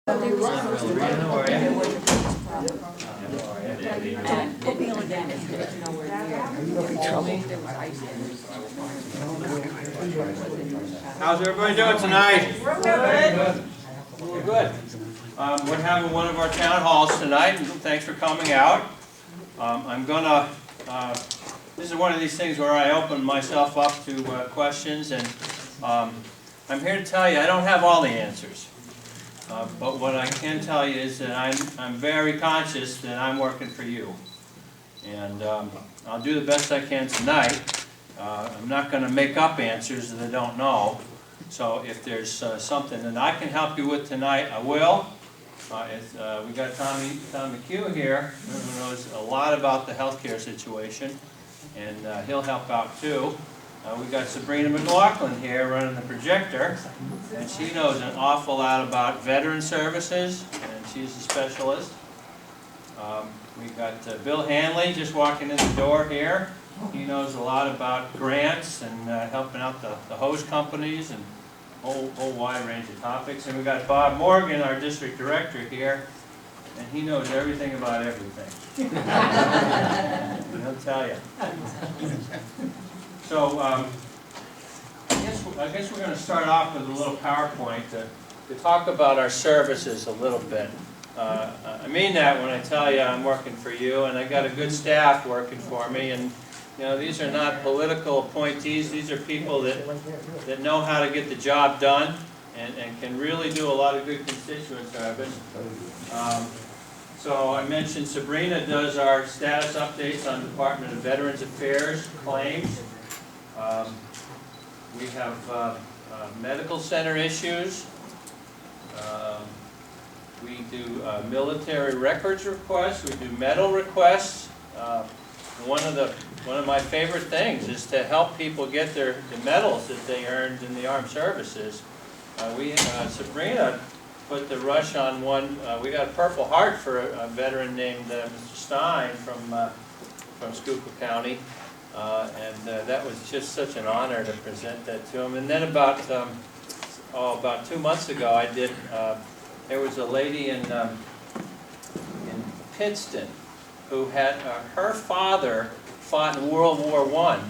How's everybody doing tonight? We're good. We're good. We're having one of our town halls tonight, and thanks for coming out. This is one of these things where I open myself up to questions, and I'm here to tell you I don't have all the answers. But what I can tell you is that I'm very conscious that I'm working for you. And I'll do the best I can tonight. I'm not going to make up answers that I don't know. So if there's something that I can help you with tonight, I will. We got Tom McHugh here, who knows a lot about the healthcare situation, and he'll help out too. We've got Sabrina McLaughlin here running the projector, and she knows an awful lot about veteran services, and she's a specialist. We've got Bill Hanley just walking in the door here. He knows a lot about grants and helping out the hose companies and a whole wide range of topics. And we've got Bob Morgan, our district director here, and he knows everything about everything. He'll tell you. So I guess we're going to start off with a little PowerPoint to talk about our services a little bit. I mean that when I tell you I'm working for you, and I got a good staff working for me, and you know, these are not political appointees. These are people that know how to get the job done and can really do a lot of good constituent service. So I mentioned Sabrina does our status updates on Department of Veterans Affairs claims. We have medical center issues. We do military records requests. We do medal requests. One of my favorite things is to help people get the medals that they earned in the armed services. Sabrina put the rush on one. We got a Purple Heart for a veteran named Mr. Stein from Schuylkill County, and that was just such an honor to present that to him. And then about 2 months ago, I did. There was a lady in Pittston who had her father fought in World War I,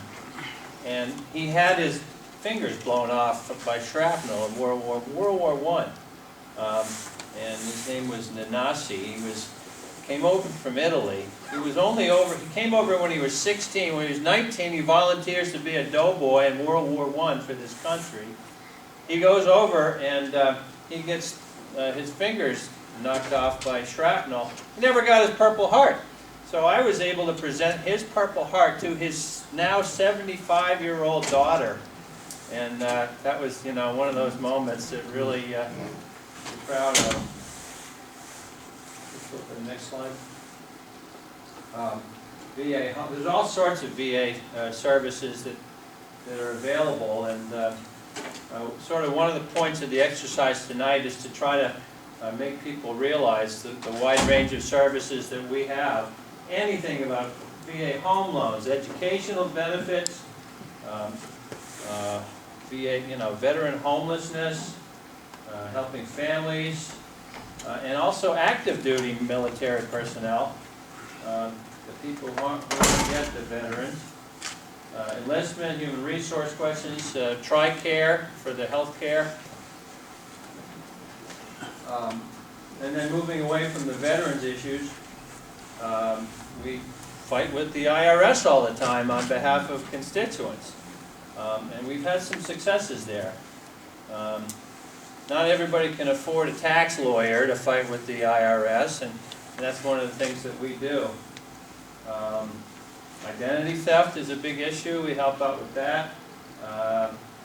and he had his fingers blown off by shrapnel in World War I. And his name was Nanasi. He came over from Italy. He came over when he was 16. When he was 19, he volunteers to be a doughboy in World War I for this country. He goes over and he gets his fingers knocked off by shrapnel. He never got his Purple Heart. So I was able to present his Purple Heart to his now 75-year-old daughter. And that was, you know, one of those moments that really I'm proud of. Let's go to the next slide. VA, there's all sorts of VA services that are available, and sort of one of the points of the exercise tonight is to try to make people realize the wide range of services that we have. Anything about VA home loans, educational benefits, VA, veteran homelessness, helping families, and also active duty military personnel, the people who aren't yet the veterans, enlistment, human resource questions, TRICARE for the health care. And then moving away from the veterans issues, we fight with the IRS all the time on behalf of constituents. And we've had some successes there. Not everybody can afford a tax lawyer to fight with the IRS, and that's one of the things that we do. Identity theft is a big issue. We help out with that.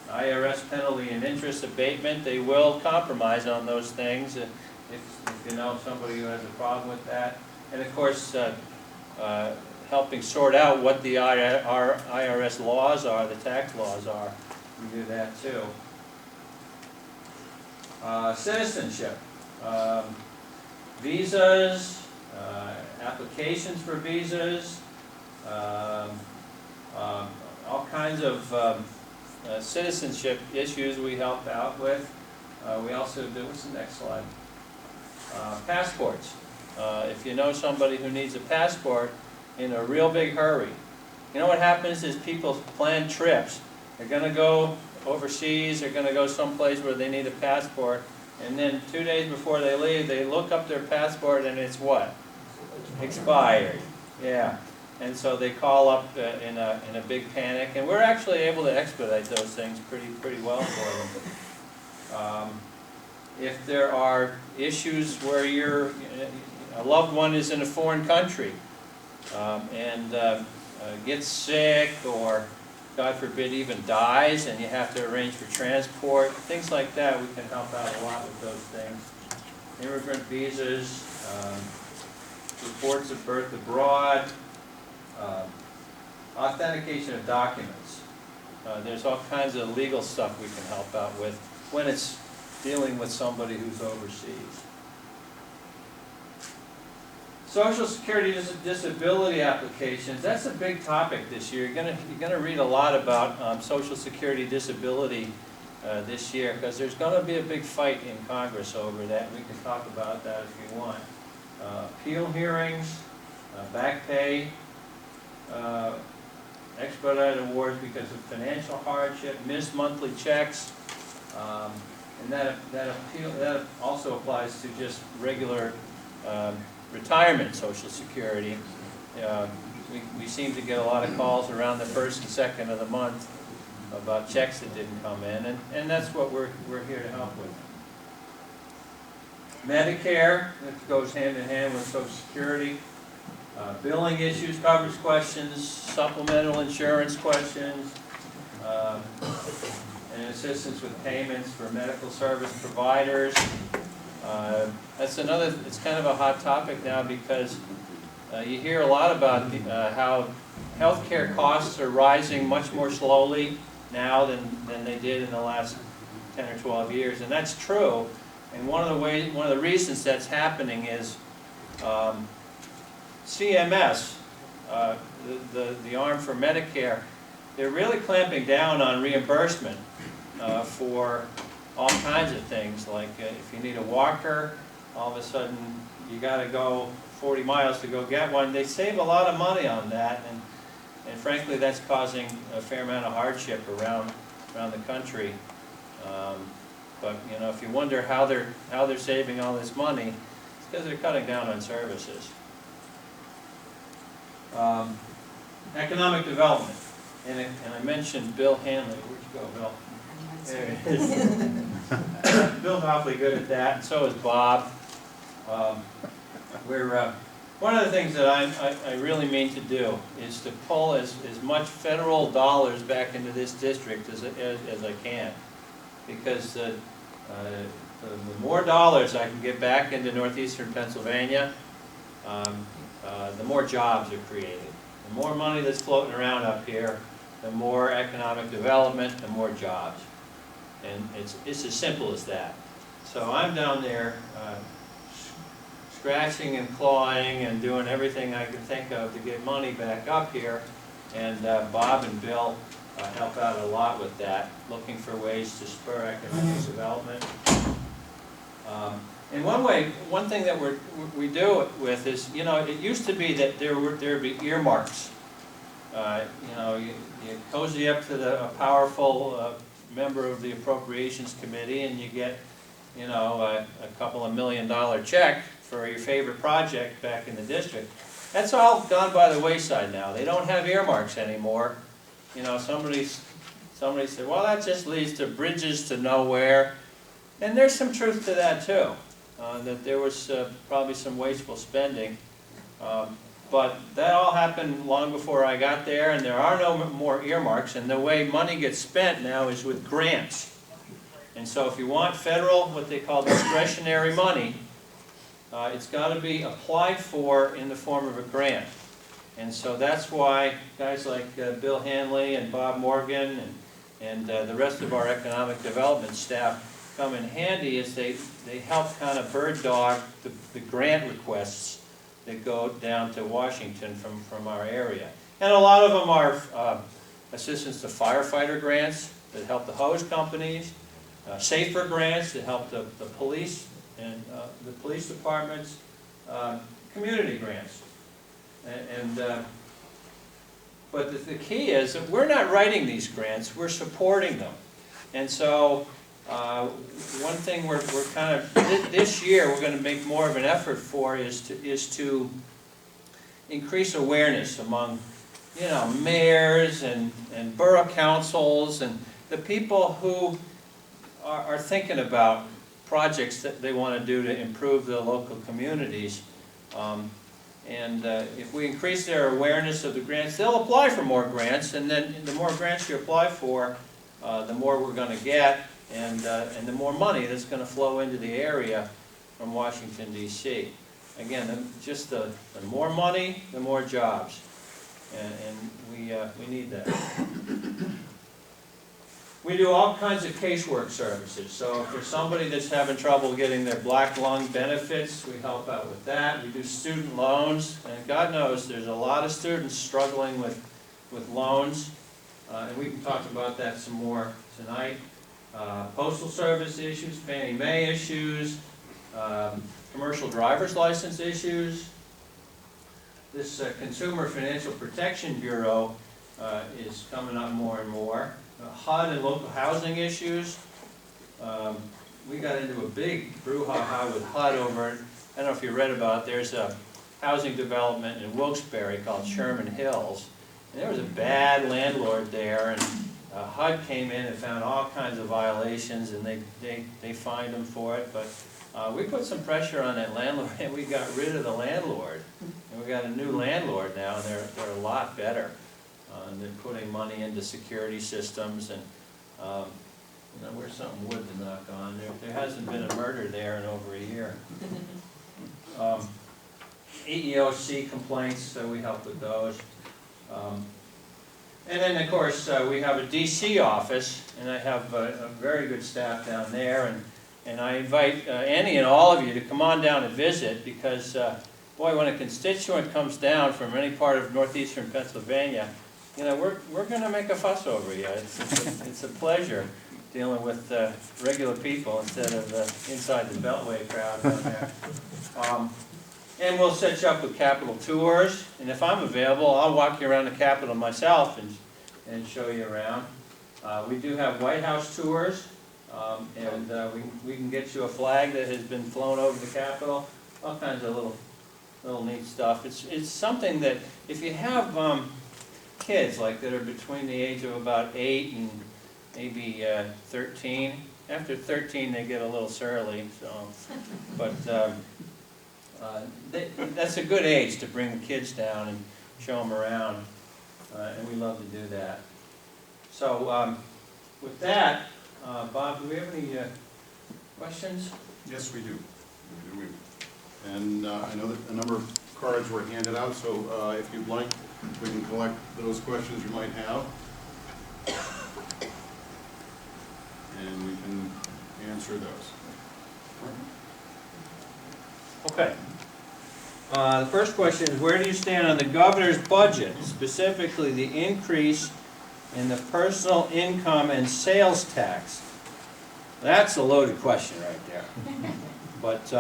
IRS penalty and interest abatement, they will compromise on those things if you know somebody who has a problem with that. And of course, helping sort out what the IRS laws are, the tax laws are. We do that too. Citizenship. Visas, applications for visas, all kinds of citizenship issues we help out with. We also do, what's the next slide? Passports. If you know somebody who needs a passport in a real big hurry, you know what happens is people plan trips. They're going to go overseas, they're going to go someplace where they need a passport, and then 2 days before they leave, they look up their passport and it's what? Expired. Yeah. And so they call up in a big panic, and we're actually able to expedite those things pretty well for them. If there are issues where a loved one is in a foreign country and gets sick, or God forbid even dies, and you have to arrange for transport, things like that, we can help out a lot with those things. Immigrant visas, reports of birth abroad, authentication of documents. There's all kinds of legal stuff we can help out with when it's dealing with somebody who's overseas. Social Security disability applications, that's a big topic this year. You're gonna read a lot about Social Security disability this year, because there's going to be a big fight in Congress over that. We can talk about that if you want. Appeal hearings, back pay, expedited awards because of financial hardship, missed monthly checks, and that also applies to just regular retirement Social Security. We seem to get a lot of calls around the 1st and 2nd of the month about checks that didn't come in, and that's what we're here to help with. Medicare, that goes hand in hand with Social Security. Billing issues, coverage questions, supplemental insurance questions, and assistance with payments for medical service providers. That's another, it's kind of a hot topic now, because you hear a lot about how healthcare costs are rising much more slowly now than they did in the last 10 or 12 years, and that's true. And one of the reasons that's happening is CMS, the arm for Medicare, they're really clamping down on reimbursement for all kinds of things. Like if you need a walker, all of a sudden you got to go 40 miles to go get one. They save a lot of money on that, and frankly, that's causing a fair amount of hardship around the country. But you know, if you wonder how they're saving all this money, it's because they're cutting down on services. Economic development, and I mentioned Bill Hanley. Where'd you go, Bill? There he is. Bill's awfully good at that, and so is Bob. One of the things that I really mean to do is to pull as much federal dollars back into this district as I can, because the more dollars I can get back into northeastern Pennsylvania, the more jobs are created. The more money that's floating around up here, the more economic development, the more jobs. And it's as simple as that. So I'm down there scratching and clawing and doing everything I can think of to get money back up here, and Bob and Bill help out a lot with that, looking for ways to spur economic development. And one thing that we do it with is, you know, it used to be that there would be earmarks. You know, you cozy up to a powerful member of the Appropriations Committee, and you get, you know, a couple $1 million check for your favorite project back in the district. That's all gone by the wayside now. They don't have earmarks anymore. You know, somebody said, well, that just leads to bridges to nowhere. And there's some truth to that too, that there was probably some wasteful spending. But that all happened long before I got there, and there are no more earmarks, and the way money gets spent now is with grants. And so if you want federal, what they call discretionary money, it's got to be applied for in the form of a grant. And so that's why guys like Bill Hanley and Bob Morgan and the rest of our economic development staff come in handy, as they help kind of bird dog the grant requests that go down to Washington from our area. And a lot of them are assistance to firefighter grants that help the hose companies, safer grants that help the police and the police department's community grants. But the key is that we're not writing these grants, we're supporting them. And so one thing we're kind of, this year we're going to make more of an effort for is to increase awareness among, you know, mayors and borough councils and the people who are thinking about projects that they want to do to improve the local communities. If we increase their awareness of the grants, they'll apply for more grants, and then the more grants you apply for, the more we're going to get, and the more money that's going to flow into the area from Washington, D.C. Again, just the more money, the more jobs, and we need that. We do all kinds of casework services. So if there's somebody that's having trouble getting their black lung benefits, we help out with that. We do student loans, and God knows there's a lot of students struggling with loans, and we can talk about that some more tonight. Postal service issues, Fannie Mae issues, commercial driver's license issues. This Consumer Financial Protection Bureau is coming up more and more. HUD and local housing issues. We got into a big brouhaha with HUD over it. I don't know if you read about it. There's a housing development in Wilkes-Barre called Sherman Hills. And there was a bad landlord there, and HUD came in and found all kinds of violations, and they fined him for it. But we put some pressure on that landlord, and we got rid of the landlord. And we got a new landlord now, and they're a lot better. And they're putting money into security systems, and you know, where's something wood to knock on? There hasn't been a murder there in over a year. EEOC complaints, so we help with those. And then, of course, we have a DC office, and I have a very good staff down there, and I invite Annie and all of you to come on down and visit, because, boy, when a constituent comes down from any part of northeastern Pennsylvania, you know, we're going to make a fuss over you. It's a pleasure dealing with regular people instead of inside the Beltway crowd down there. And we'll set you up with Capitol tours, and if I'm available, I'll walk you around the Capitol myself and show you around. We do have White House tours, and we can get you a flag that has been flown over the Capitol. All kinds of little neat stuff. It's something that if you have kids like that are between the age of about 8 and maybe 13. After 13, they get a little surly. So, but that's a good age to bring the kids down and show them around, and we love to do that. So, with that, Bob, do we have any questions? Yes, we do. And I know that a number of cards were handed out, so if you'd like, we can collect those questions you might have, and we can answer those. Okay. The first question is, where do you stand on the governor's budget, specifically the increase in the personal income and sales tax? That's a loaded question right there. But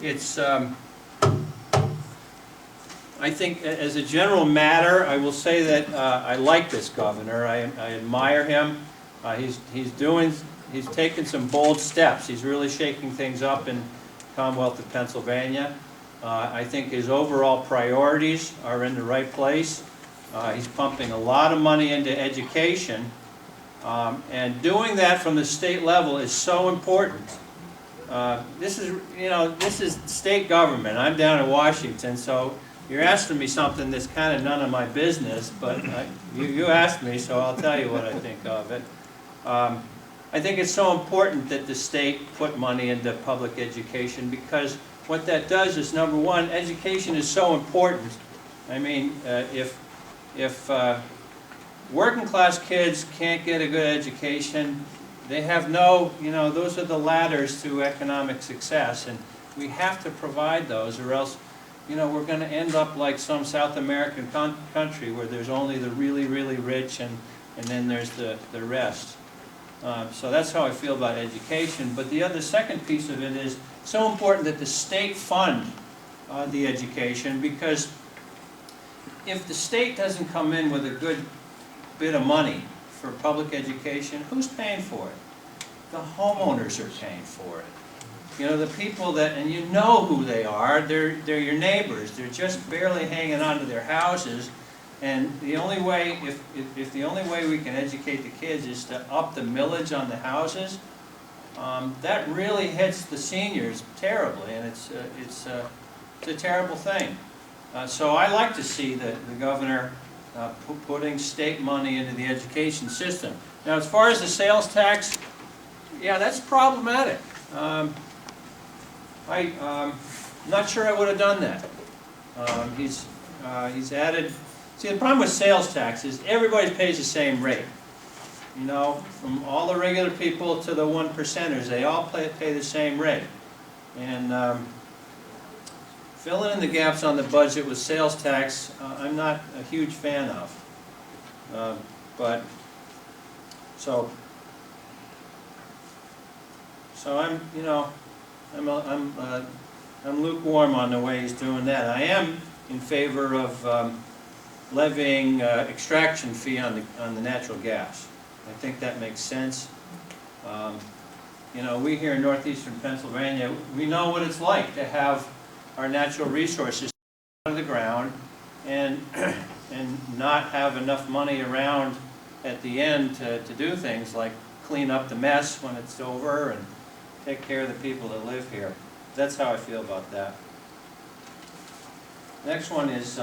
it's, I think as a general matter, I will say that I like this governor. I admire him. He's taken some bold steps. He's really shaking things up in the Commonwealth of Pennsylvania. I think his overall priorities are in the right place. He's pumping a lot of money into education, and doing that from the state level is so important. This is state government. I'm down in Washington, so you're asking me something that's kind of none of my business, but you asked me, so I'll tell you what I think of it. I think it's so important that the state put money into public education, because what that does is, number one, education is so important. I mean, if working class kids can't get a good education, they have no, those are the ladders to economic success, and we have to provide those, or else, we're going to end up like some South American country where there's only the really, really rich, and then there's the rest. So that's how I feel about education. But the second piece of it is so important that the state fund the education, because if the state doesn't come in with a good bit of money for public education, who's paying for it? The homeowners are paying for it. You know, the people that, and you know who they are, they're your neighbors. They're just barely hanging on to their houses. And the only way, if the only way we can educate the kids is to up the millage on the houses, that really hits the seniors terribly, and it's a terrible thing. So I like to see the governor putting state money into the education system. Now, as far as the sales tax, yeah, that's problematic. I'm not sure I would have done that. He's added. See, the problem with sales tax is everybody pays the same rate. You know, from all the regular people to the 1%ers, they all pay the same rate. And filling in the gaps on the budget with sales tax, I'm not a huge fan of. So I'm, you know, I'm lukewarm on the way he's doing that. I am in favor of levying extraction fee on the natural gas. I think that makes sense. You know, we here in northeastern Pennsylvania, we know what it's like to have our natural resources out of the ground and not have enough money around at the end to do things like clean up the mess when it's over and take care of the people that live here. That's how I feel about that. Next one is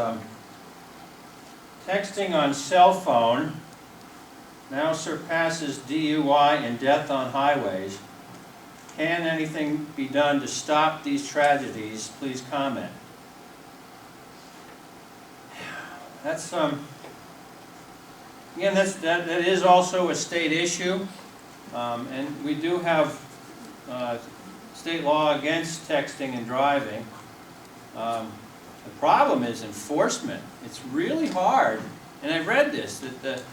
texting on cell phone now surpasses DUI and death on highways. Can anything be done to stop these tragedies? Please comment. That's again, that is also a state issue, and we do have state law against texting and driving. The problem is enforcement. It's really hard, and I read this, that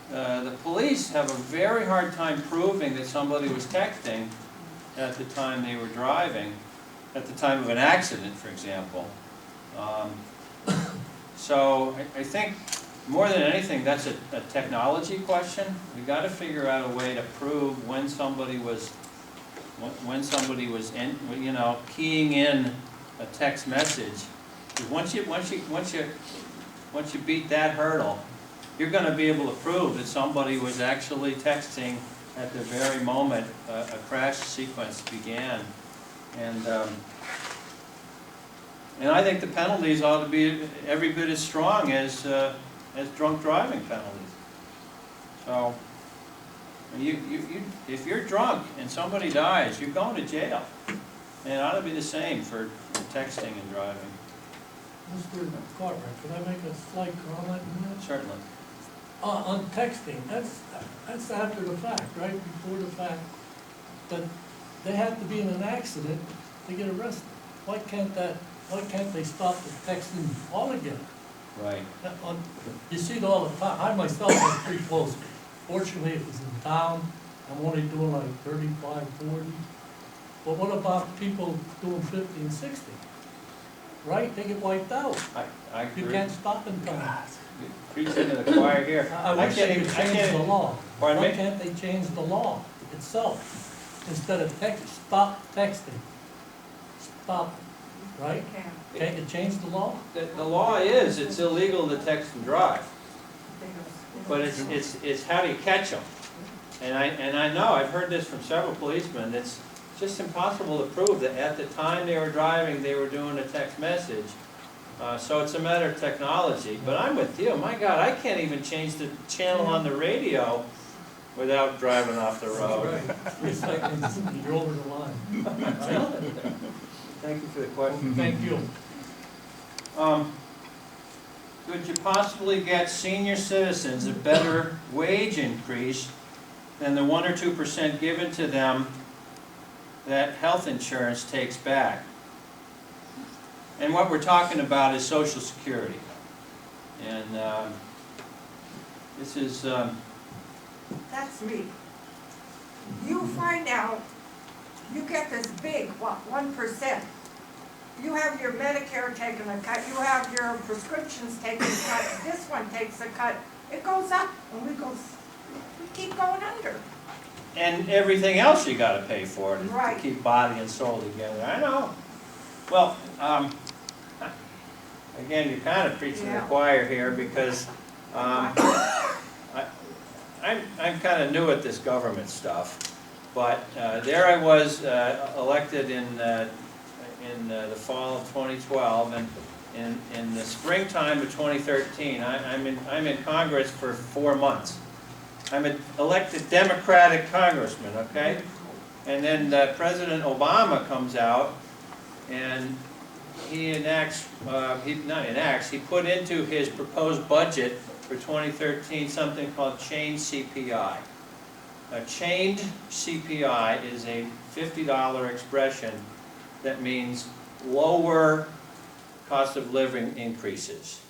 the police have a very hard time proving that somebody was texting at the time they were driving, at the time of an accident, for example. So I think more than anything, that's a technology question. We've got to figure out a way to prove when somebody was you know, keying in a text message. Once you beat that hurdle, you're going to be able to prove that somebody was actually texting at the very moment a crash sequence began. And I think the penalties ought to be every bit as strong as drunk driving penalties. So, if you're drunk and somebody dies, you're going to jail. And it ought to be the same for texting and driving. Mr. Cartwright, could I make a slight comment on that? Certainly. On texting, that's after the fact, right? Before the fact, that they have to be in an accident to get arrested. Why can't they stop the texting altogether? Right. You see it all the time. I myself was pretty close. Fortunately, it was in town. I'm only doing like 35, 40. But what about people doing 50 and 60? Right? They get wiped out. I agree. You can't stop in time. Preaching to the choir here. I wish they could change the law. Pardon Why me? can't they change the law itself? Instead of stop texting. Stop, right? Can't you change the law? The law is, it's illegal to text and drive. But it's how do you catch them? And I know, I've heard this from several policemen, it's just impossible to prove that at the time they were driving, they were doing a text message. So it's a matter of technology. But I'm with you. My God, I can't even change the channel on the radio without driving off the road. It's like you're over the line. Thank you for the question. Thank you. Could you possibly get senior citizens a better wage increase than the 1 or 2% given to them that health insurance takes back? And what we're talking about is Social Security. And this is... That's me. you find out, you get this big, what, 1%. You have your Medicare taking a cut, you have your prescriptions taking a cut, this one takes a cut. It goes up, and we keep going under. And everything else you gotta pay for to Right. keep body and soul together, I know. Well, again, you're kind of preaching to the Yeah. choir here, because, I'm kind of new at this government stuff, but, there I was, elected in the fall of 2012, and in the springtime of 2013, I'm in Congress for 4 months. I'm an elected Democratic congressman, okay? And then President Obama comes out, and he he put into his proposed budget for 2013 something called chained CPI. A chained CPI is a $50 expression that means lower cost of living increases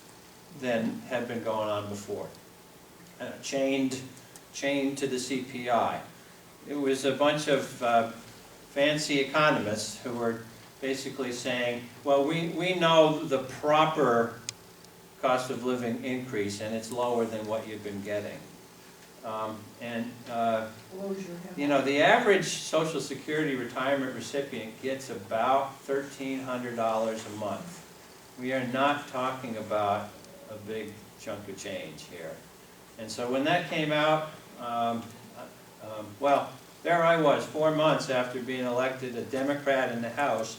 than had been going on before. Chained to the CPI. It was a bunch of fancy economists who were basically saying, well, we know the proper cost of living increase, and it's lower than what you've been getting. You know, the average Social Security retirement recipient gets about $1,300 a month. We are not talking about a big chunk of change here. And so when that came out, well, there I was, 4 months after being elected a Democrat in the House.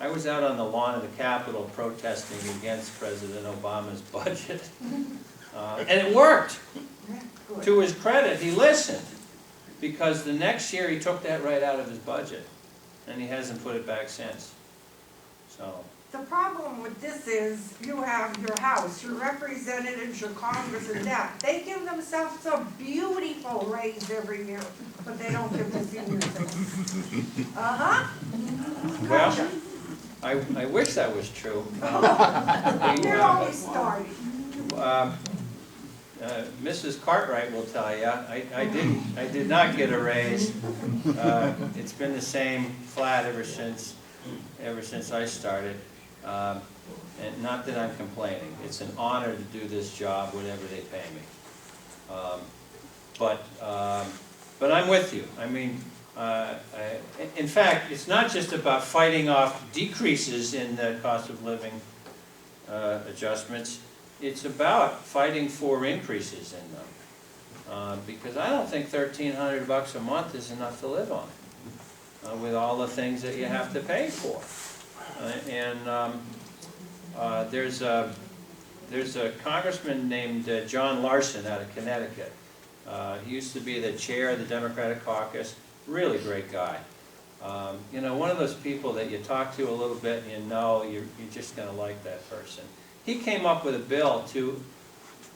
I was out on the lawn of the Capitol protesting against President Obama's budget. And it worked. To his credit, he listened, because the next year he took that right out of his budget, and he hasn't put it back since. So. The problem with this is, you have your House, your representatives, your Congress, and that. They give themselves a beautiful raise every year, but they don't give the seniors a. Well, I wish that was true. You're always starting. Mrs. Cartwright will tell you, I did not get a raise. It's been the same flat ever since I started. And not that I'm complaining. It's an honor to do this job, whatever they pay me. But I'm with you. I mean, in fact, it's not just about fighting off decreases in the cost of living adjustments. It's about fighting for increases in them. Because I don't think $1,300 a month is enough to live on, with all the things that you have to pay for. There's a congressman named John Larson out of Connecticut. He used to be the chair of the Democratic caucus. Really great guy. You know, one of those people that you talk to a little bit and you know you're just going to like that person. He came up with a bill to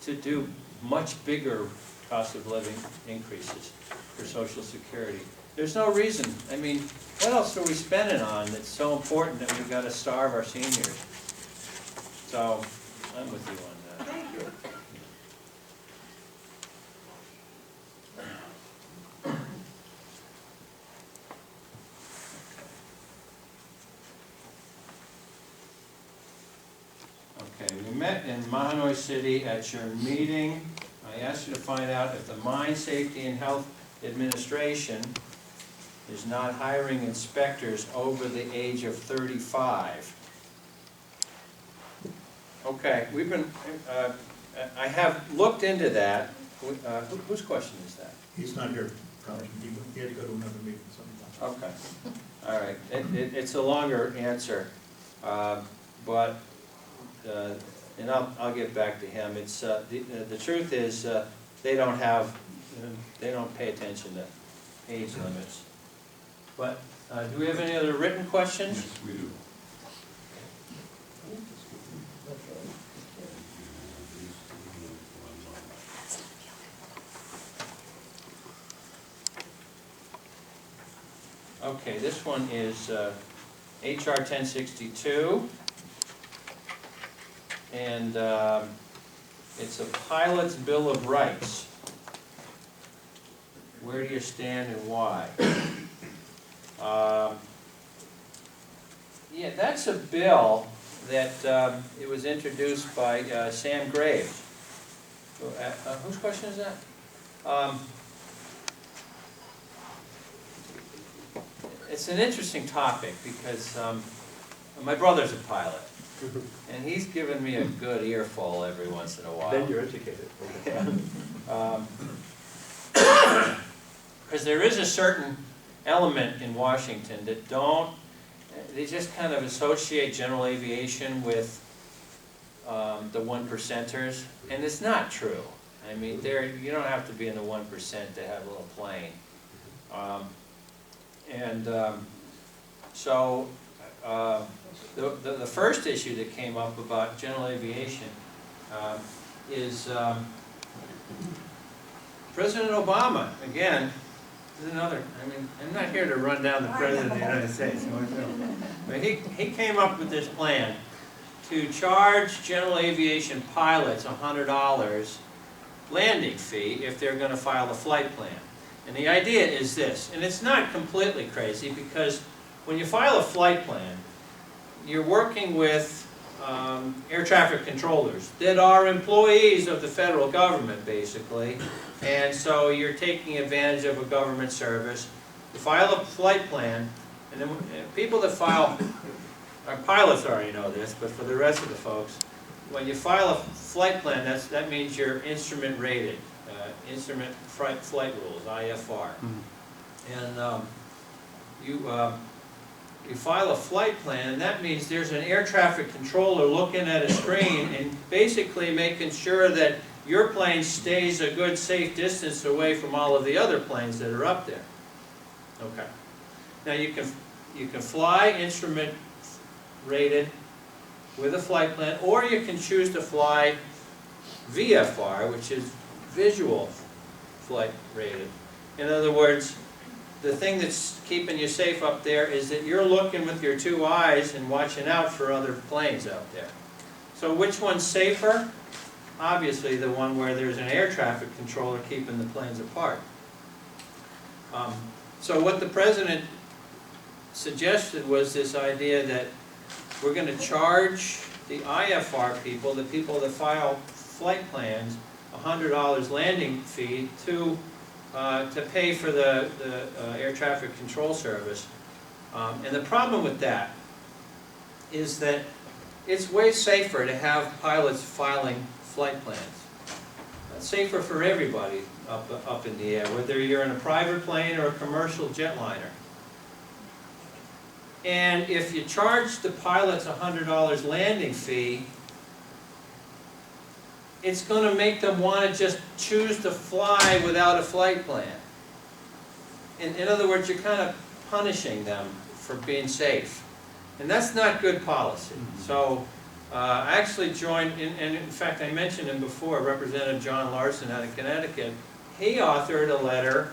do much bigger cost of living increases for Social Security. There's no reason. I mean, what else are we spending on that's so important that we've got to starve our seniors? So, I'm with you on that. Thank you. Okay, we met in Mahanoy City at your meeting. I asked you to find out if the Mine Safety and Health Administration is not hiring inspectors over the age of 35. Okay, we've been, I have looked into that. Whose question is that? He's not here, Congressman. He had to go to another meeting. Okay, all right. It's a longer answer, but, and I'll get back to him. It's, the truth is, they don't pay attention to age limits. But, do we have any other written questions? Yes, we do. Okay, this one is HR 1062. And it's a pilot's bill of rights, Where do you stand and why? Yeah, that's a bill that it was introduced by Sam Graves. Whose question is that? It's an interesting topic because my brother's a pilot, and he's given me a good earful every once in a while. Then you're educated. Because there is a certain element in Washington that they just kind of associate general aviation with the 1%ers, and it's not true. I mean, you don't have to be in the 1% to have a little plane. So the first issue that came up about general aviation is President Obama, again, is another, I mean, I'm not here to run down the President of the United States. But he came up with this plan to charge general aviation pilots $100 landing fee if they're going to file a flight plan. And the idea is this, and it's not completely crazy because when you file a flight plan, you're working with air traffic controllers that are employees of the federal government, basically, and so you're taking advantage of a government service. You file a flight plan, and then people that file, our pilots already know this, but for the rest of the folks, when you file a flight plan, that means you're instrument rated, instrument flight rules, IFR. And you file a flight plan, and that means there's an air traffic controller looking at a screen and basically making sure that your plane stays a good safe distance away from all of the other planes that are up there. Okay. Now you can fly instrument rated with a flight plan, or you can choose to fly VFR, which is visual flight rated. In other words, the thing that's keeping you safe up there is that you're looking with your two eyes and watching out for other planes out there. So which one's safer? Obviously the one where there's an air traffic controller keeping the planes apart. So what the President suggested was this idea that we're going to charge the IFR people, the people that file flight plans, $100 landing fee to pay for the air traffic control service. And the problem with that is that it's way safer to have pilots filing flight plans. It's safer for everybody up in the air, whether you're in a private plane or a commercial jetliner. And if you charge the pilots $100 landing fee, it's going to make them want to just choose to fly without a flight plan. In other words, you're kind of punishing them for being safe. And that's not good policy. So I actually joined, and in fact I mentioned him before, Representative John Larson out of Connecticut. He authored a letter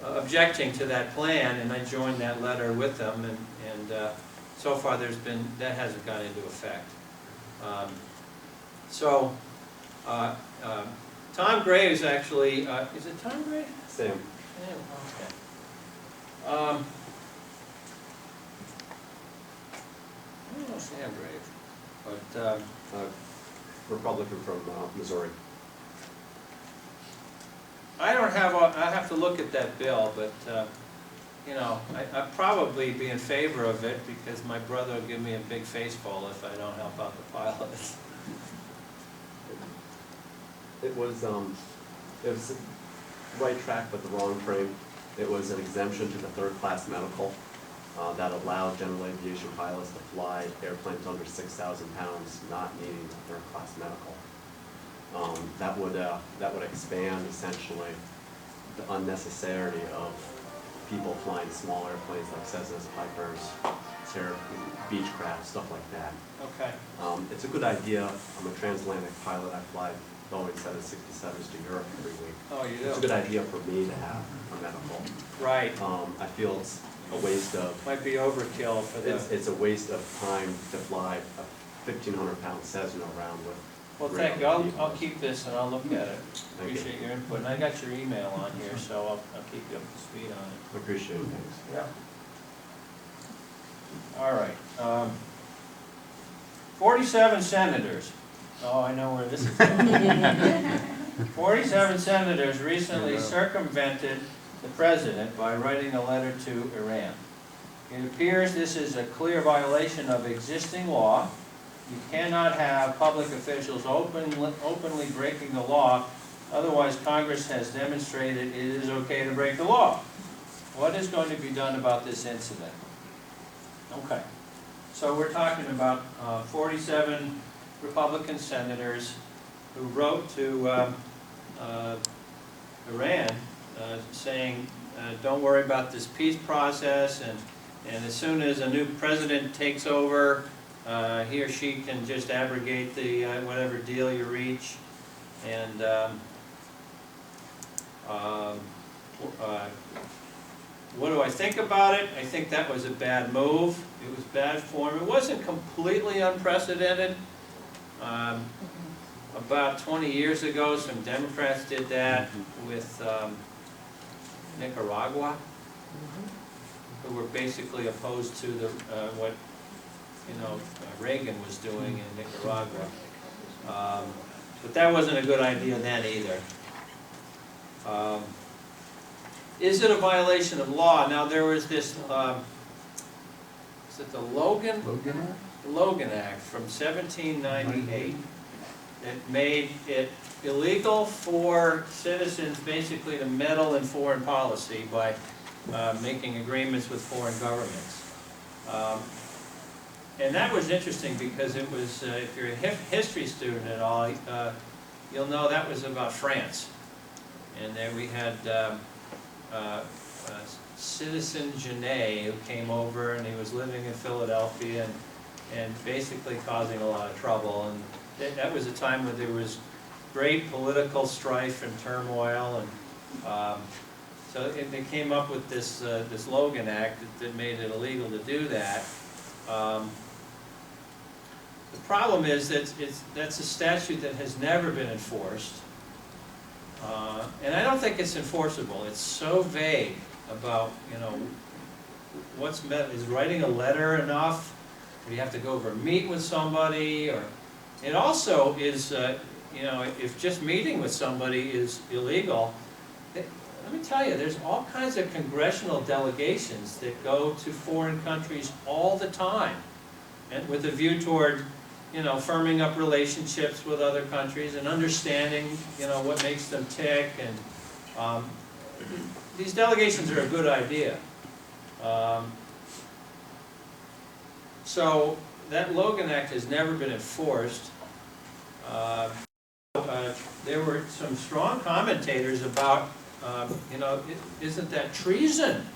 objecting to that plan, and I joined that letter with them, and so far that hasn't gone into effect. Tom Graves actually, is it Tom Graves? Sam. Okay. I don't know Sam Graves, but Republican from Missouri. I have to look at that bill, but you know, I'd probably be in favor of it because my brother will give me a big face full if I don't help out the pilots. It was the right track but the wrong train. It was an exemption to the third-class medical that allowed general aviation pilots to fly airplanes under 6,000 pounds, not needing the third-class medical. That would expand essentially the unnecessity of people flying small airplanes like Cessnas, Pipers, Beechcraft, stuff like that. Okay. It's a good idea. I'm a transatlantic pilot. I fly Boeing 767s to Europe every week. Oh, you do? It's a good idea for me to have a medical. Right. I feel it's a waste of. Might be overkill for the. It's a waste of time to fly a 1,500-pound Cessna around with Well, great thank you, I'll keep this and I'll look at it. Thank you. Appreciate your input, and I got your email on here, so I'll keep you up to speed on it. Appreciate it, thanks. Yeah. All right. 47 senators. Oh, I know where this is going. 47 senators recently circumvented the president by writing a letter to Iran. It appears this is a clear violation of existing law. You cannot have public officials openly breaking the law, otherwise Congress has demonstrated it is okay to break the law. What is going to be done about this incident? Okay, so we're talking about 47 Republican senators who wrote to Iran saying, don't worry about this peace process, and as soon as a new president takes over, he or she can just abrogate the whatever deal you reach. And what do I think about it? I think that was a bad move. It was bad form. It wasn't completely unprecedented. About 20 years ago, some Democrats did that with Nicaragua, who were basically opposed to the what Reagan was doing in Nicaragua. But that wasn't a good idea then either. Is it a violation of law? Now there was this, is it the Logan Act from 1798 that made it illegal for citizens basically to meddle in foreign policy by making agreements with foreign governments. And that was interesting because it was, if you're a history student at all, you'll know that was about France. And then we had Citizen Genet who came over, and he was living in Philadelphia and basically causing a lot of trouble. And that was a time when there was great political strife and turmoil, and so they came up with this this Logan Act that made it illegal to do that. The problem is that that's a statute that has never been enforced, and I don't think it's enforceable. It's so vague about, what's meant. Is writing a letter enough? Do you have to go over and meet with somebody? Or it also is, if just meeting with somebody is illegal, let me tell you, there's all kinds of congressional delegations that go to foreign countries all the time, and with a view toward, firming up relationships with other countries and understanding, what makes them tick. And these delegations are a good idea. So that Logan Act has never been enforced. There were some strong commentators about, isn't that treason?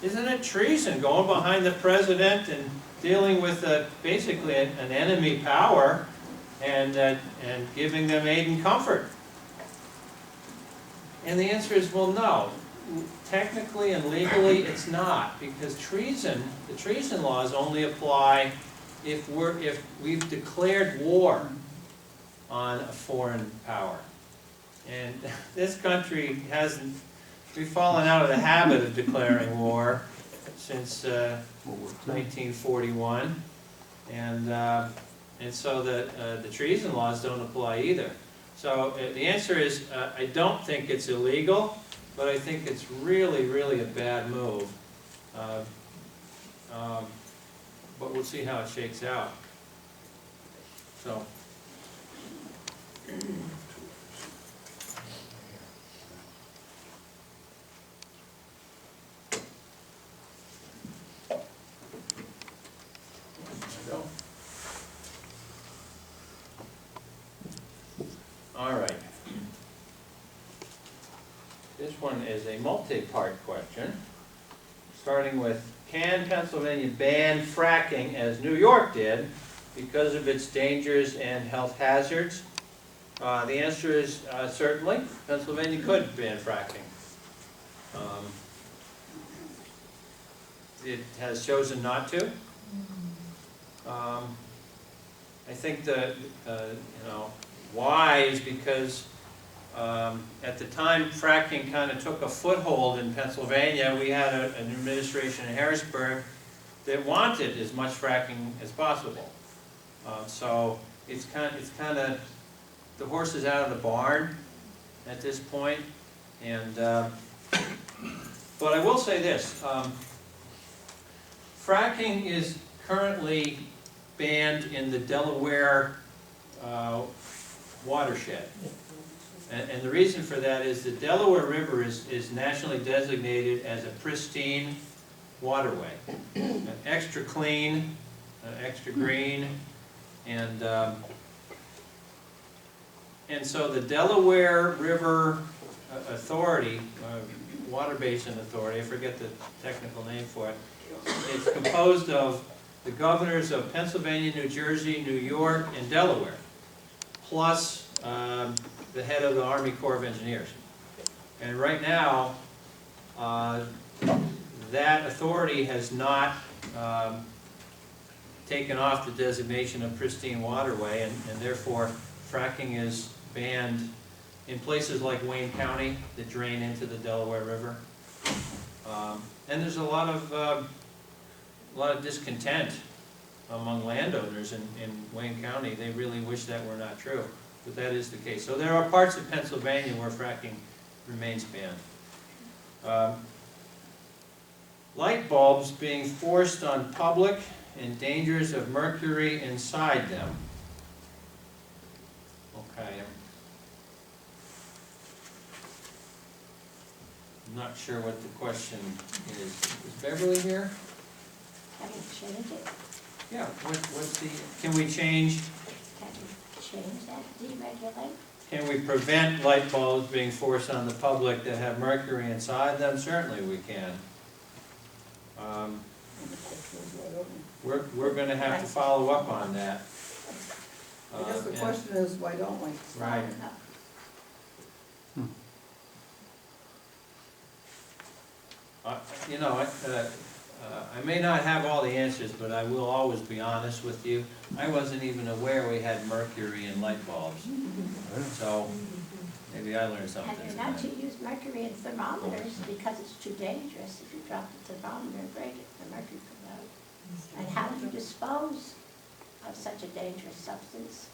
Isn't it treason going behind the president and dealing with basically an enemy power and giving them aid and comfort? And the answer is, well, no. Technically and legally, it's not, because the treason laws only apply if we've declared war on a foreign power. And this country we've fallen out of the habit of declaring war since 1941, and so the treason laws don't apply either. So the answer is, I don't think it's illegal, but I think it's really, really a bad move. But we'll see how it shakes out. So. All right. This one is a multi-part question, starting with, can Pennsylvania ban fracking as New York did because of its dangers and health hazards? The answer is certainly. Pennsylvania could ban fracking. It has chosen not to. I think that, Why is because at the time fracking kind of took a foothold in Pennsylvania, we had an administration in Harrisburg that wanted as much fracking as possible. So it's kind of the horse is out of the barn at this point, and but I will say this: fracking is currently banned in the Delaware watershed. And the reason for that is the Delaware River is nationally designated as a pristine waterway. Extra clean, extra green, and so the Delaware River Authority, Water Basin Authority, I forget the technical name for it, it's composed of the governors of Pennsylvania, New Jersey, New York, and Delaware, plus the head of the Army Corps of Engineers. And right now, that authority has not taken off the designation of pristine waterway, and therefore fracking is banned in places like Wayne County that drain into the Delaware River. And there's a lot of discontent among landowners in Wayne County. They really wish that were not true, but that is the case. So there are parts of Pennsylvania where fracking remains banned. Light bulbs being forced on public and dangers of mercury inside them. Okay. I'm not sure what the question is. Is Beverly here? Can we change it? Yeah, what's the, can we change, Can we change that, deregulate? can we prevent light bulbs being forced on the public that have mercury inside them? Certainly we can. We're gonna have to follow up on that. I guess the And- question is, why don't we? Right. You know, I may not have all the answers, but I will always be honest with you. I wasn't even aware we had mercury in light bulbs. So maybe I learned something And you're not to tonight. use mercury in thermometers because it's too dangerous. If you drop the thermometer and break it, the mercury comes out. And how do you dispose of such a dangerous substance?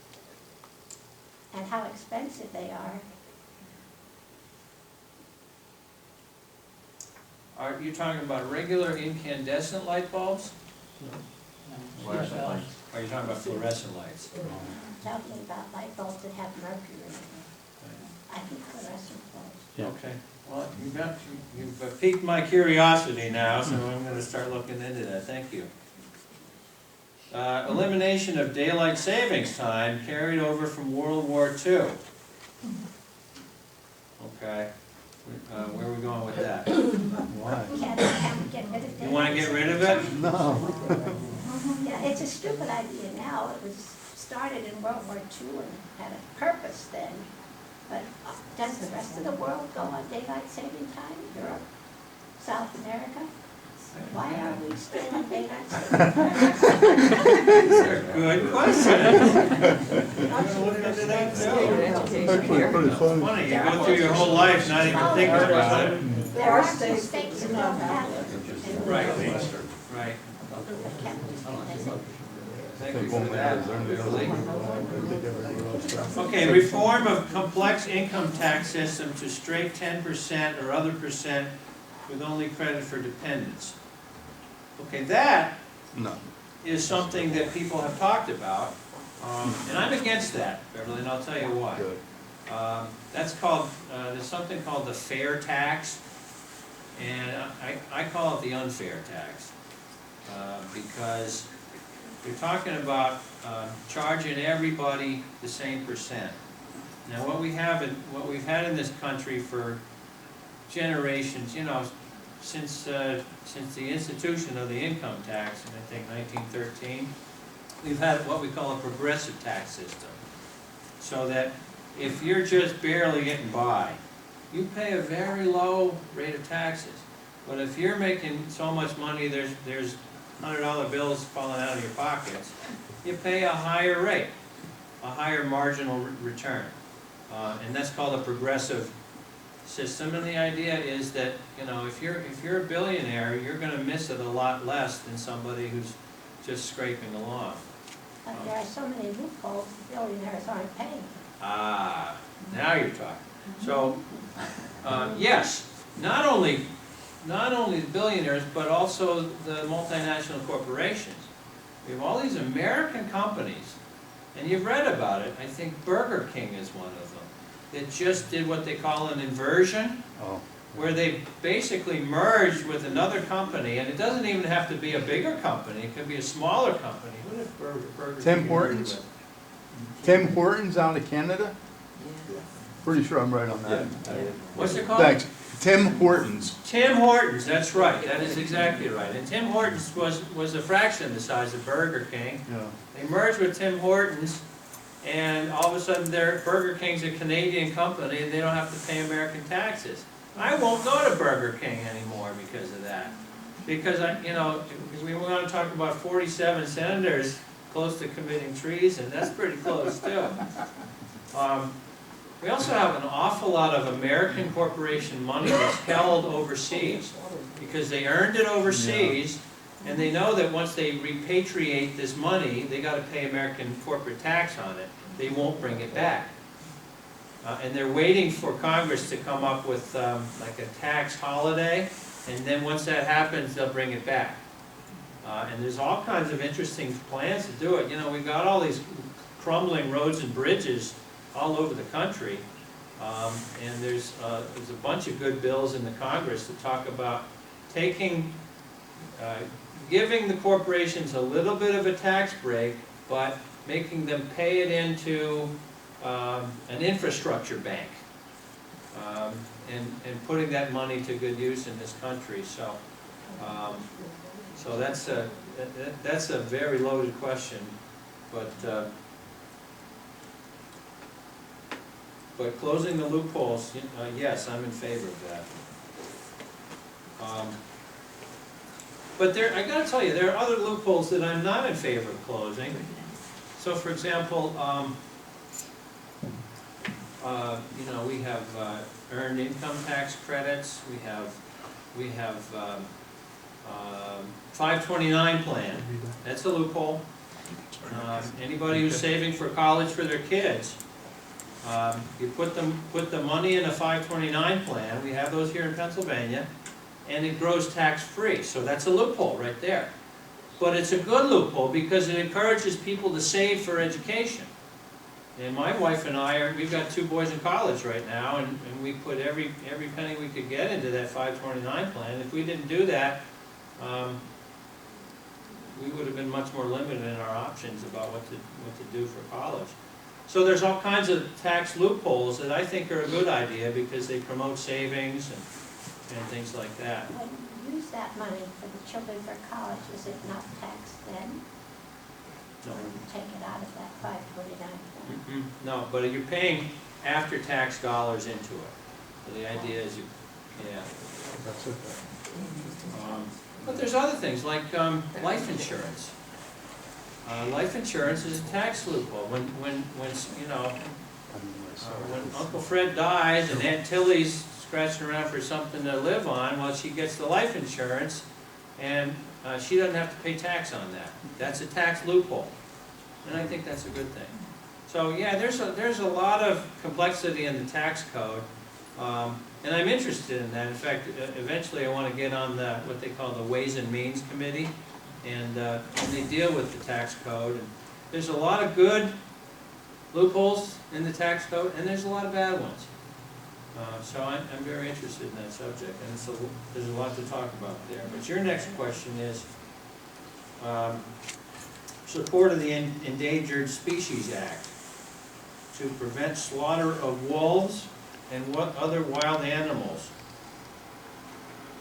And how expensive they are. Are you talking about regular incandescent light bulbs? Fluorescent lights. Or are you talking about fluorescent lights? I'm talking about light bulbs that have mercury in them. I think fluorescent bulbs. Okay, well, you've piqued my curiosity now, so I'm gonna start looking into that, thank you. Elimination of daylight savings time carried over from World War II. Okay, where are we going with that? Can we get rid of that? You wanna get rid of it? Yeah, it's a stupid idea now. It was started in World War II and had a purpose then. But does the rest of the world go on daylight saving time? Europe, South America? Why are we still on daylight saving time? These are good questions. Look into that too. It's funny, you go through your whole life not even thinking about it. There are some states that don't have it. Right, right. Thank you for that, Beverly. Okay, reform of complex income tax system to straight 10% or other percent with only credit for dependents. Okay, that is something that people have talked about, and I'm against that, Beverly, and I'll tell you why. That's called, there's something called the fair tax, and I call it the unfair tax, because you're talking about charging everybody the same percent. Now, what we've had in this country for generations, you know, since the institution of the income tax in, I think, 1913, we've had what we call a progressive tax system. So that if you're just barely getting by, you pay a very low rate of taxes. But if you're making so much money, there's $100 bills falling out of your pockets, you pay a higher rate. a higher marginal return. And that's called a progressive system, and the idea is that, you know, if you're a billionaire, you're gonna miss it a lot less than somebody who's just scraping along. But there are so many loopholes, billionaires aren't paying. Ah, now you're talking. So, yes, not only the billionaires, but also the multinational corporations. We have all these American companies, and you've read about it. I think Burger King is one of them, that just did what they call an inversion, where they basically merged with another company, and it doesn't even have to be a bigger company, it could be a smaller company. Who did Burger King Tim merge Hortons? with? Tim Hortons out of Canada? Pretty sure I'm right on that. What's it called? Thanks. Tim Hortons. Tim Hortons, that's right, that is exactly right. And Tim Hortons was a fraction the size of Burger King. Yeah. They merged with Tim Hortons, and all of a sudden Burger King's a Canadian company, and they don't have to pay American taxes. I won't go to Burger King anymore because of that. Because you know, if we want to talk about 47 senators close to committing treason, that's pretty close too. We also have an awful lot of American corporation money that's held overseas, because they earned it overseas, and they know that once they repatriate this money, they got to pay American corporate tax on it. They won't bring it back. And they're waiting for Congress to come up with like a tax holiday, and then once that happens, they'll bring it back. And there's all kinds of interesting plans to do it. You know, we've got all these crumbling roads and bridges all over the country, and there's a bunch of good bills in the Congress that talk about taking, giving the corporations a little bit of a tax break, but making them pay it into an infrastructure bank, and putting that money to good use in this country. So, so that's a very loaded question, but closing the loopholes, yes, I'm in favor of that. But I gotta tell you, there are other loopholes that I'm not in favor of closing. So, for example, you know, we have earned income tax credits. We have 529 plan. That's a loophole. Anybody who's saving for college for their kids, you put the money in a 529 plan. We have those here in Pennsylvania, and it grows tax-free. So that's a loophole right there. But it's a good loophole because it encourages people to save for education. And my wife and I we've got 2 boys in college right now, and we put every penny we could get into that 529 plan. If we didn't do that, we would have been much more limited in our options about what to do for college. So there's all kinds of tax loopholes that I think are a good idea because they promote savings and things like that. When you use that money for the children for college, is it not taxed then? No. Or you take it out of that 549 plan? No, but you're paying after-tax dollars into it. So the idea is That's it. but there's other things like life insurance. Life insurance is a tax loophole. When you know, when Uncle Fred dies and Aunt Tilly's scratching around for something to live on, well, she gets the life insurance, and she doesn't have to pay tax on that. That's a tax loophole, and I think that's a good thing. So yeah, there's a lot of complexity in the tax code, and I'm interested in that. In fact, eventually I want to get on what they call the Ways and Means Committee, and they deal with the tax code. And there's a lot of good loopholes in the tax code, and there's a lot of bad ones. So I'm very interested in that subject, and there's a lot to talk about there. But your next question is support of the Endangered Species Act to prevent slaughter of wolves and what other wild animals.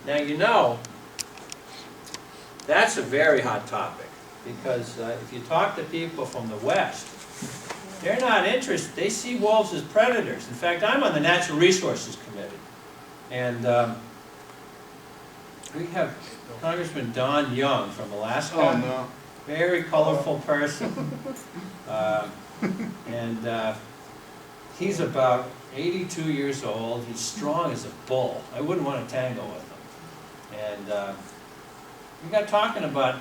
Now, you know, that's a very hot topic, because if you talk to people from the West, they're not interested. They see wolves as predators. In fact, I'm on the Natural Resources Committee, and we have Congressman Don Young from Alaska. Oh, no. very colorful person. And he's about 82 years old. He's strong as a bull. I wouldn't want to tango with him. And we got talking about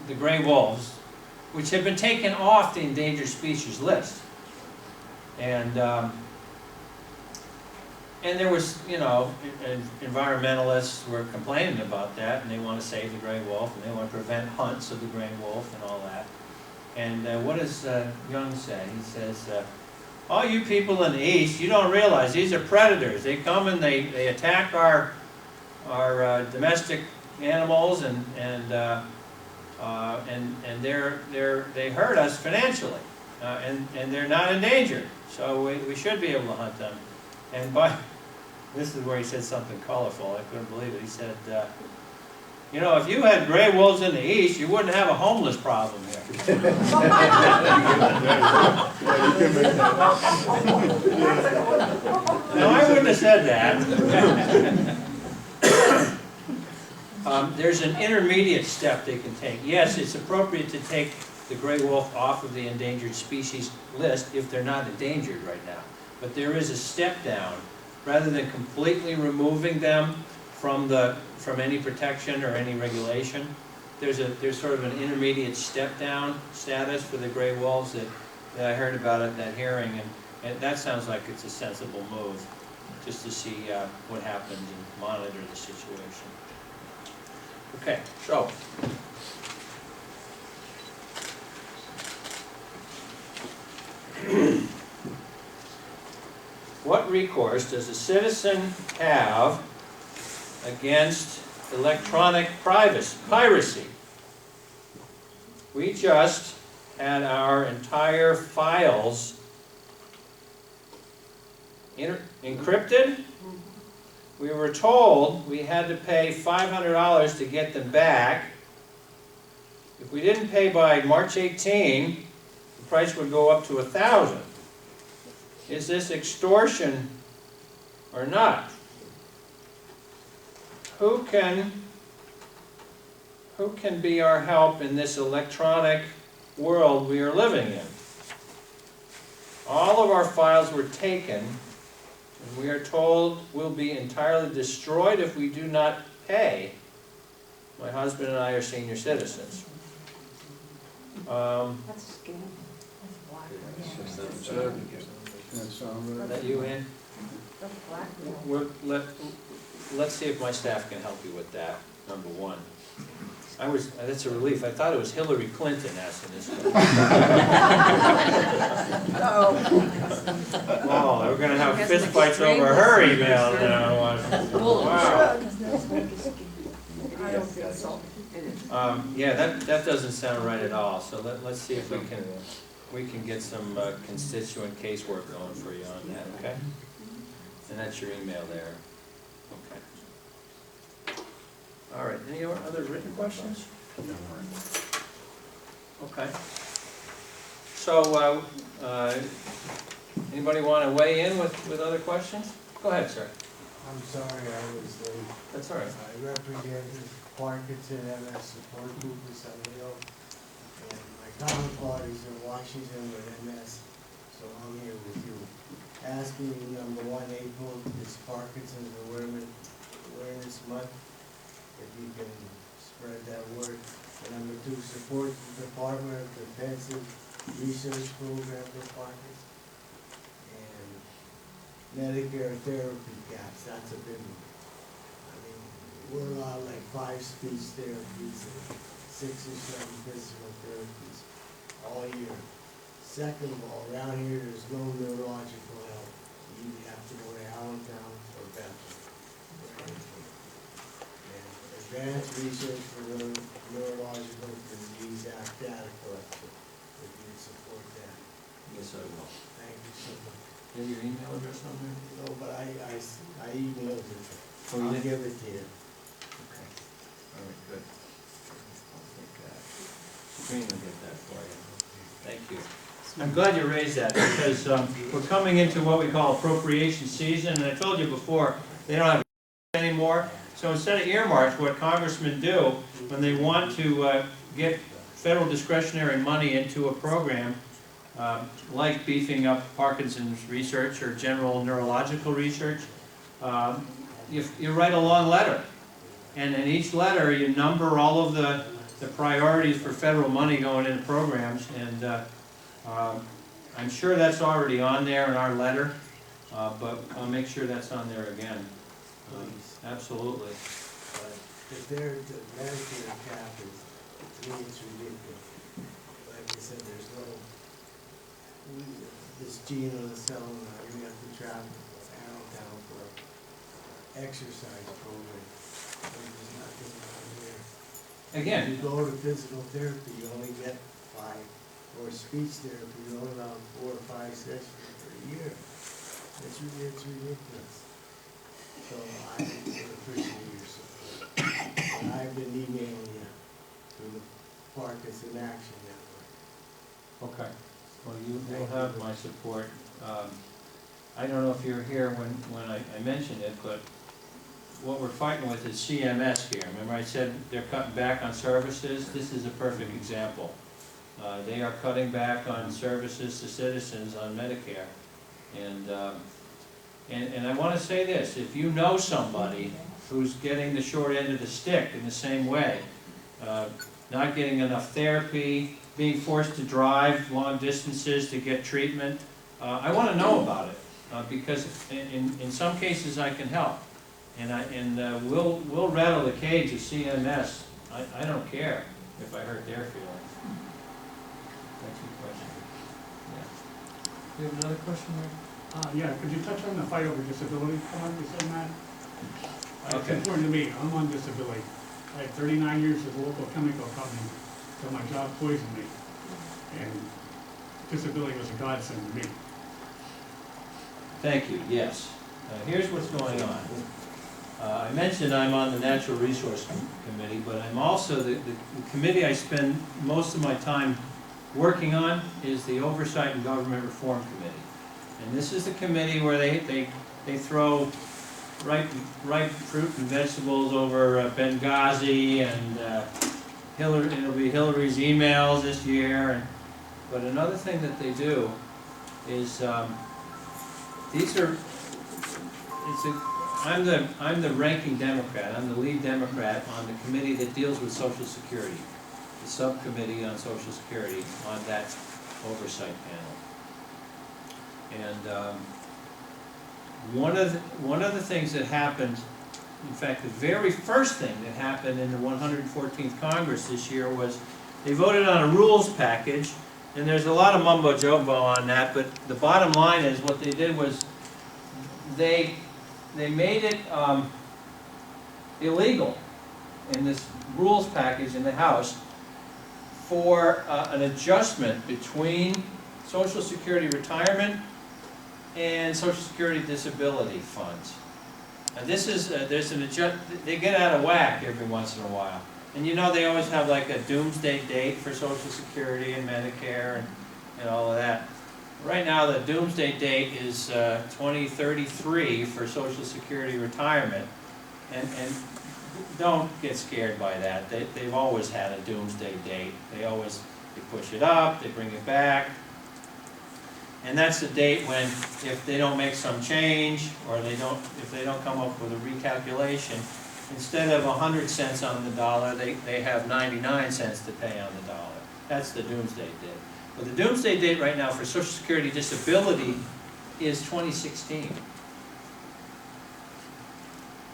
the gray wolves, which have been taken off the endangered species list. And there was, you know, environmentalists were complaining about that, and they want to save the gray wolf, and they want to prevent hunts of the gray wolf and all that. And what does Young say? He says, all you people in the East, you don't realize these are predators. They come and they attack our domestic animals, and they hurt us financially, and they're not endangered. So we should be able to hunt them. And this is where he said something colorful. I couldn't believe it. He said, you know, if you had gray wolves in the East, you wouldn't have a homeless problem here. No, I wouldn't have said that. There's an intermediate step they can take. Yes, it's appropriate to take the gray wolf off of the endangered species list if they're not endangered right now. But there is a step down. Rather than completely removing them from any protection or any regulation, there's sort of an intermediate step down status for the gray wolves that I heard about at that hearing, and that sounds like it's a sensible move, just to see what happens and monitor the situation. Okay, so. What recourse does a citizen have against electronic piracy? We just had our entire files encrypted. We were told we had to pay $500 to get them back. If we didn't pay by March 18, the price would go up to $1,000. Is this extortion or not? Who can be our help in this electronic world we are living in? All of our files were taken, and we are told will be entirely destroyed if we do not pay. My husband and I are senior citizens. That's a scam. That's blackmail. That you in? That's blackmail. Let's see if my staff can help you with that, number one. That's a relief. I thought it was Hillary Clinton asking this question. Oh, we're going to have fist fights over her email now. Wow. I don't think so. Yeah, that doesn't sound right at all. So let's see if we can get some constituent casework going for you on that, okay? And that's your email there. Okay. All right, any other written questions? Okay. So, anybody want to weigh in with other questions? Go ahead, sir. I'm sorry I was late. That's all right. I represent Parkinson MS Support Group in Sunnyvale, and my counterpart is in Washington with MS, so I'm here with you. Asking you, number one, April is Parkinson's Awareness Month, if you can spread that word. And number two, support the Department of Defensive Research Program for Parkinson's. And Medicare therapy gaps, that's a big one. I mean, we're allowed like 5 speech therapies and 6 or 7 physical therapies all year. Second of all, around here, there's no neurological help. You either have to go to Allentown or Bethel for anything. And advanced research for neurological disease act data collection, if you'd support that. Yes, I will. Thank you so much. Do you have your email address on there? No, but I emailed it. Oh, you I'll did? give it to you. Okay. All right, good. I'll take that. Green will get that for you. Thank you. I'm glad you raised that, because we're coming into what we call appropriation season, and I told you before, they don't have anymore. So instead of earmarks, what congressmen do, when they want to get federal discretionary money into a program, like beefing up Parkinson's research or general neurological research, you write a long letter. And in each letter, you number all of the priorities for federal money going into programs. And I'm sure that's already on there in our letter, but I'll make sure that's on there again. Absolutely. If they're, the Medicare cap is, to me, it's ridiculous. Like I said, there's no, this Gene on the cell, we have to travel down for exercise program. There's nothing on there. Again, You go to physical therapy, you only get 5, or speech therapy, you only around 4 or 5 sessions per year. It's ridiculous. So I would appreciate your support. And I've been emailing you through the Parkinson Action Network. okay. Well, you'll have my support. I don't know if you're here when I mentioned it, but what we're fighting with is CMS here. Remember I said they're cutting back on services? This is a perfect example. They are cutting back on services to citizens on Medicare. And I want to say this, if you know somebody who's getting the short end of the stick in the same way, not getting enough therapy, being forced to drive long distances to get treatment, I want to know about it, because in some cases I can help. And we'll rattle the cage of CMS. I don't care if I hurt their feelings. That's your question. Yeah. You have another question, Rick? Yeah, could you touch on the fight over disability comment you said, Matt? It's Okay. important to me, I'm on disability. I had 39 years with a local chemical company till my job poisoned me. And disability was a godsend to me. Thank you, yes. Here's what's going on. I mentioned I'm on the Natural Resource Committee, but I'm also, the committee I spend most of my time working on is the Oversight and Government Reform Committee. And this is the committee where they throw ripe fruit and vegetables over Benghazi, and Hillary, it'll be Hillary's emails this year. But another thing that they do is I'm the ranking Democrat. I'm the lead Democrat on the committee that deals with Social Security, the subcommittee on Social Security on that oversight panel. And one of the things that happened, in fact, the very first thing that happened in the 114th Congress this year was they voted on a rules package, and there's a lot of mumbo-jumbo on that, but the bottom line is what they did was they made it illegal in this rules package in the House for an adjustment between Social Security retirement and Social Security disability funds. And this is, they get out of whack every once in a while. And you know they always have like a doomsday date for Social Security and Medicare and all of that. Right now the doomsday date is 2033 for Social Security retirement. And don't get scared by that. They've always had a doomsday date. They push it up, they bring it back. And that's the date when, if they don't make some change, or if they don't come up with a recalculation, instead of 100 cents on the dollar, they have 99 cents to pay on the dollar. That's the doomsday date. But the doomsday date right now for Social Security disability is 2016.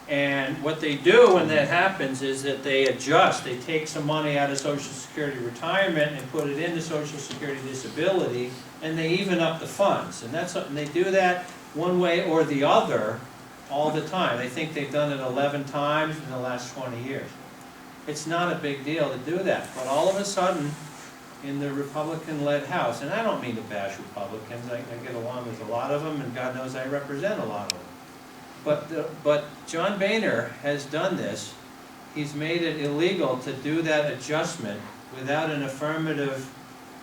And what they do when that happens is that they adjust. They take some money out of Social Security retirement and put it into Social Security disability, and they even up the funds. And they do that one way or the other all the time. They think they've done it 11 times in the last 20 years. It's not a big deal to do that. But all of a sudden, in the Republican-led House, and I don't mean to bash Republicans, I get along with a lot of them, and God knows I represent a lot of them. But John Boehner has done this. He's made it illegal to do that adjustment without an affirmative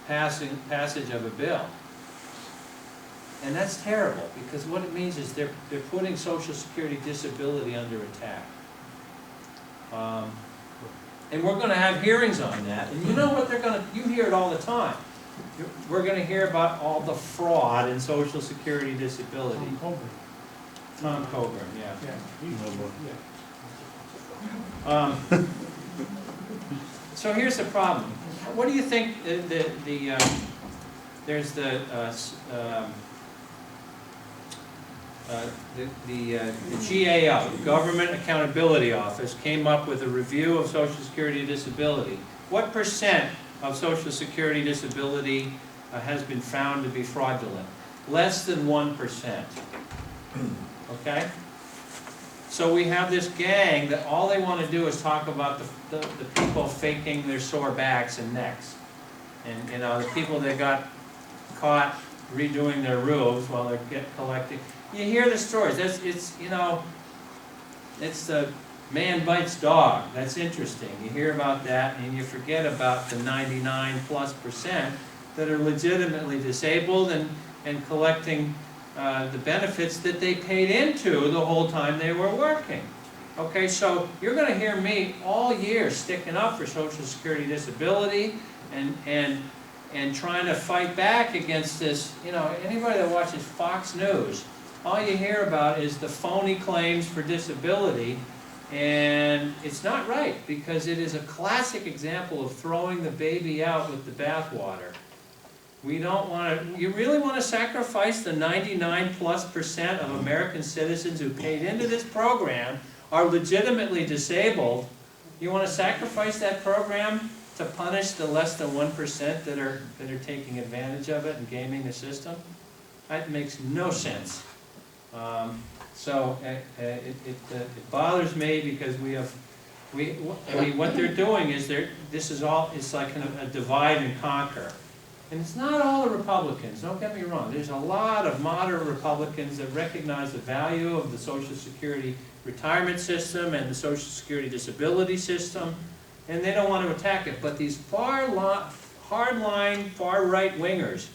passage of a bill. And that's terrible, because what it means is they're putting Social Security disability under attack. And we're gonna have hearings on that, and you know what you hear it all the time. We're gonna hear about all the fraud in Social Security disability. Tom Coburn, yeah. So here's the problem. What do you think there's the GAO, Government Accountability Office, came up with a review of Social Security disability. What percent of Social Security disability has been found to be fraudulent? Less than 1%. Okay? So we have this gang that all they want to do is talk about the people faking their sore backs and necks. And, you know, the people that got caught redoing their roofs while they're collecting. You hear the stories. It's the man bites dog. That's interesting. You hear about that and you forget about the 99+% that are legitimately disabled and collecting the benefits that they paid into the whole time they were working. Okay, so you're going to hear me all year sticking up for Social Security disability and trying to fight back against this. You know, anybody that watches Fox News, all you hear about is the phony claims for disability, and it's not right, because it is a classic example of throwing the baby out with the bathwater. We don't want to, you really want to sacrifice the 99+% of American citizens who paid into this program, are legitimately disabled? You want to sacrifice that program to punish the less than 1% that are taking advantage of it and gaming the system? That makes no sense. So it bothers me, because what they're doing is it's like a divide and conquer. And it's not all the Republicans, don't get me wrong. There's a lot of moderate Republicans that recognize the value of the Social Security retirement system and the Social Security disability system, and they don't want to attack it. But these hardline, far-right wingers,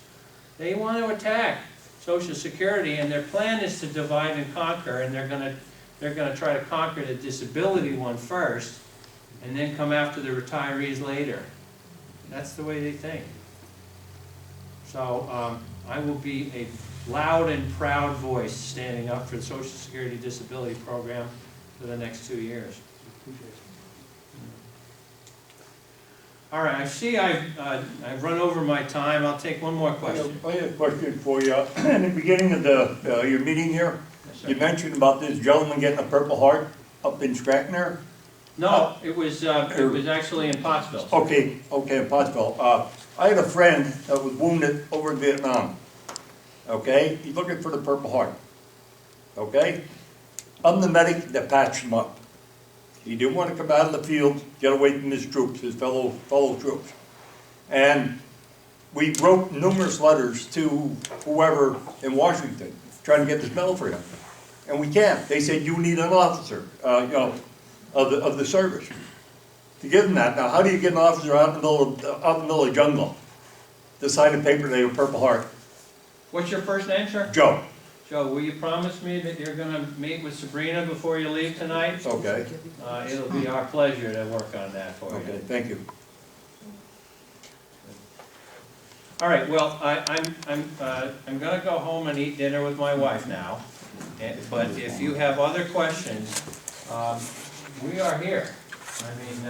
they want to attack Social Security, and their plan is to divide and conquer, and they're going to try to conquer the disability one first, and then come after the retirees later. That's the way they think. So I will be a loud and proud voice standing up for the Social Security disability program for the next 2 years. All right, I see I've run over my time. I'll take one more question. I have a question for you. In the beginning of your meeting here, you mentioned about this gentleman getting a Purple Heart up in Scranton there. No, it was actually in Pottsville. Okay, in Pottsville. I had a friend that was wounded over in Vietnam. Okay, he's looking for the Purple Heart. Okay, I'm the medic that patched him up. He didn't want to come out of the field, get away from his troops, his fellow troops. And we wrote numerous letters to whoever in Washington, trying to get this medal for him. And we can't. They said, you need an officer, of the service to give them that. Now, how do you get an officer out in the middle of the jungle to sign a paper they have a Purple Heart? What's your first name, sir? Joe. Joe, will you promise me that you're going to meet with Sabrina before you leave tonight? Okay. It'll be our pleasure to work on that for you. Okay, thank you. All right, well, I'm going to go home and eat dinner with my wife now. But if you have other questions, we are here. I mean,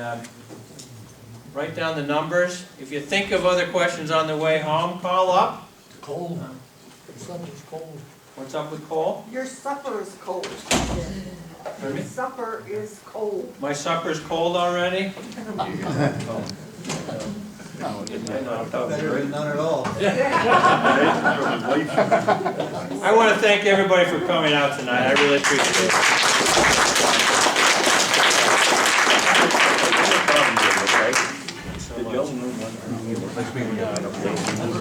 write down the numbers. If you think of other questions on the way home, call up. It's cold. Something's cold. What's up with Cole? Your supper is cold. Pardon me? Supper is cold. My supper's cold already? Not at all. I want to thank everybody for coming out tonight. I really appreciate it. The gentleman went